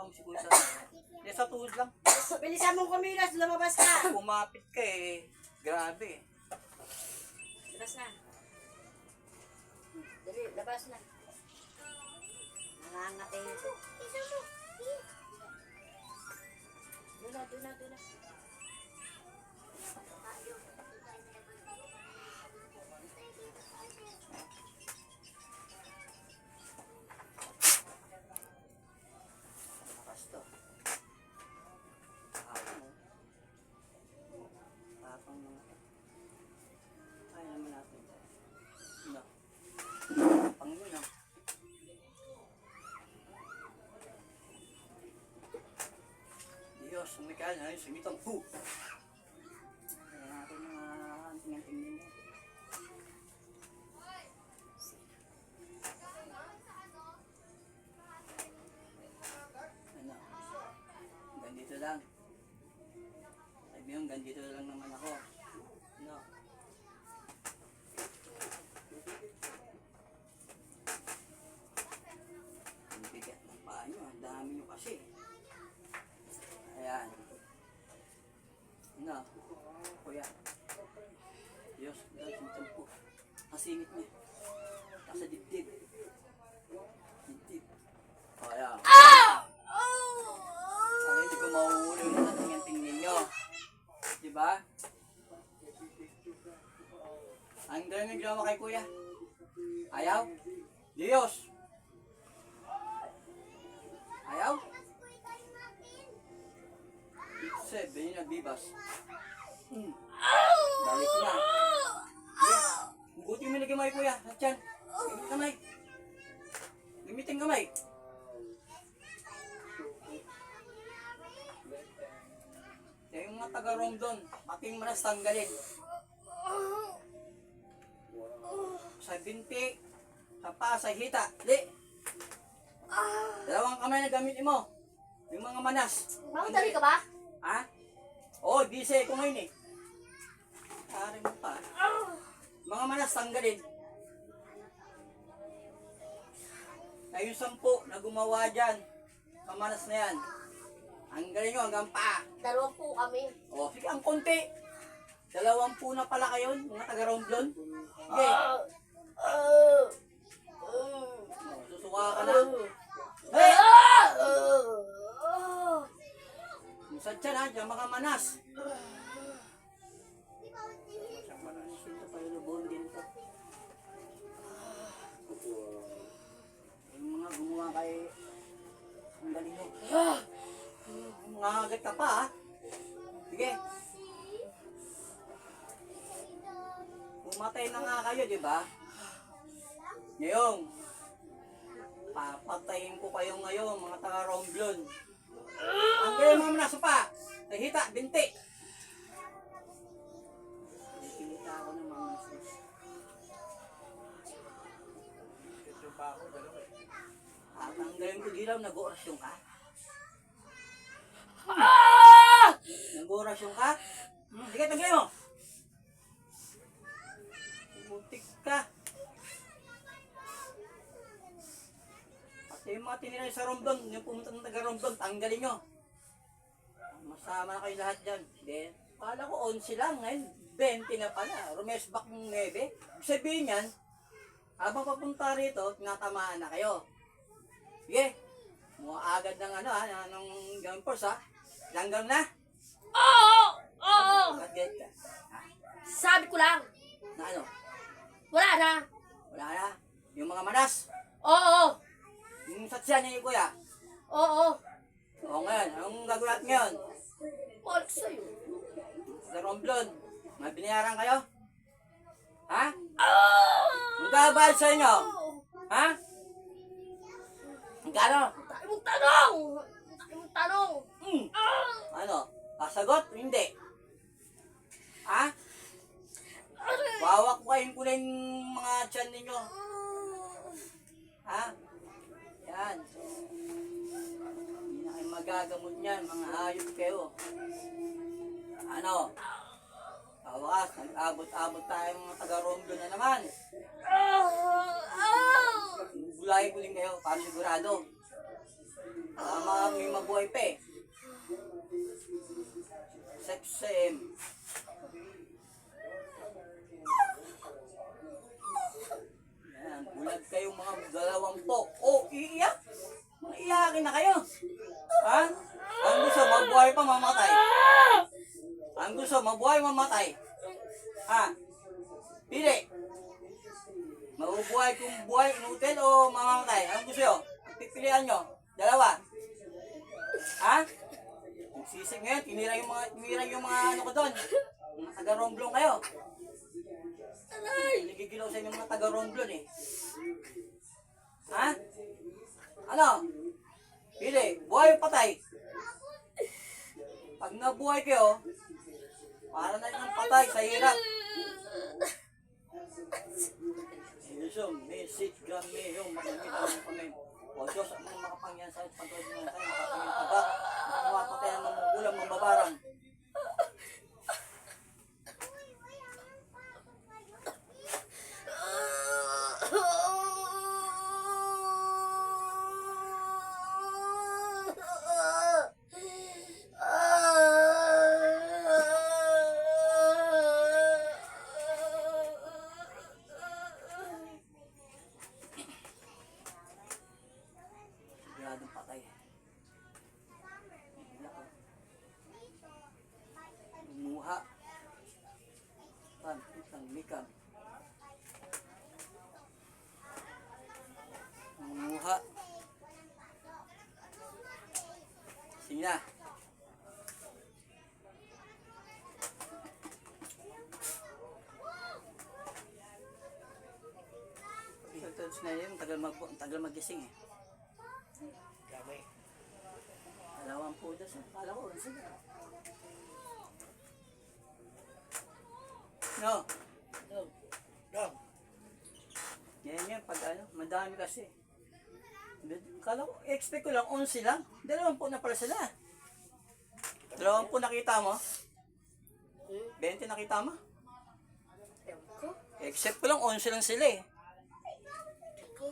mo si Kuya. Sa tuhod lang. Bilisan mong kumilos, lumabas ka. Kumapit ka eh. Grabe. Labas na. Dali, labas na. Nangangatay ito. Doon na. Ay naman natin. No. Panginoon na. Diyos, sumikal na yung sumitang po. Kaya natin mga anting-anting nila. Ano? Ganito lang. Sabi yung ganito lang naman ako. No. Ang bigat ng paa nyo, ang dami nyo kasi. Ayan. No. Kuya. Diyos, dahil yung po. Kasingit niya. Nasa dibdib. Dibdib. O, ayan. Ay, hindi ko mahuhuli yung nating-anting ninyo. Diba? Ang galing ginawa kay Kuya. Ayaw? Diyos! Ayaw? Itse, benin na bibas. Balik na. Yeah. Buti mo lagi may Kuya. Atyan. Gamitin kamay. Gamitin kamay. Yung mga taga-rong doon, pating manas tanggalin. Sa binti, sa paa, sa hita, di. Dalawang kamay na gamitin mo. Yung mga manas. Mautali ka ba? Ha? Oo, busy ko ngayon eh. Kari mo pa. Mga manas tanggalin. Ay yung 10 na gumawa dyan, kamanas na yan. Ang galing nyo hanggang pa. 2 kami. O, sige, ang konti. 20 na pala kayo, mga taga-round doon. Sige. Susuka ka na. Hey! Musad siya na, dyan mga manas. Ito pa yung lubon din to. Yung mga gumawa kay... Ang galing mo. Nangagat ka pa, ha? Sige. Pumatay na nga kayo, di ba? Ngayon, papatayin ko kayo ngayon, mga taga-Romblon. Ang kayo mga nasa pa, nahita, binti. Pinita ako ng mga nasis. Ito pa ako, dalawa eh. Tatanggalin ko dilaw, nag-orasyon ka? Nag-orasyon ka? Sige, tanggalin mo. Butik ka. Pati yung mga tinira sa Romblon, yung pumunta ng taga-Romblon, tanggalin nyo. Masama na kayo lahat dyan. Then, kala ko 11 lang, ngayon 20 na pala. Rumesbak ng 9. Sabihin yan, habang papunta rito, tinatamaan na kayo. Sige, mga agad ng ano ha, ng gampers ha. Langgang na? Oo! Get ka. Sabi ko lang. Na ano? Wala na. Wala na. Yung mga manas. Oo! Yung satsyan niya yung Kuya. Oo! O ngayon, anong gagawin natin ngayon? Wala sa'yo. Sa Romblon, may binayaran kayo? Ha? Magkabahal sa inyo? Ha? Magkano? Tayo mong tanong! Tayo mong tanong! Ano? Pasagot? Hindi. Ha? Wawak-wain ko na yung mga tiyan ninyo. Ha? Yan. Hindi na kayo magagamot niyan, mga hayop kayo. Ano? Kawakas, nag-abot-abot tayo mga taga-Romblon na naman. Gulay ko din kayo, para sigurado. May mabuhay pa eh. 6 a.m. Yan, bulag kayong mga dalawang to. Oh, iiyak? Iiyakin na kayo. Ha? Ang gusto, mabuhay pa mamatay. Ang gusto, mabuhay mamatay. Ha? Pili. Mabubuhay kung buhay inutil o mamamatay. Ang gusto nyo? Pipilian nyo. Dalawa. Ha? Sisig ngayon, tinira yung mga ano ko doon. Mga taga-romblong kayo. Nagigilaw sa inyo mga taga-romblon eh. Ha? Ano? Pili, buhay o patay? Pag nabuhay kayo, para na yung patay sa hirap. Isang message kami yung makamita ng kami. O Diyos, ang mga makapangyaan sa pagkawin ng tayo, makapangyaan ka ba? Mapatay ang mamugulang, mababarang. Siguradong patay. Muha. Pan, itang mikam. Muha. Sige na. Ito na yun, tagal magising eh. Gamay. Dalawang pudas eh. Kala ko, sige. No. Dog. Yan, pag ano, madami kasi. Kala ko, expect ko lang, 11 lang. 20 na pala sila. 20 nakita mo? 20 nakita mo? Ewan ko. Except ko lang, 11 lang sila eh.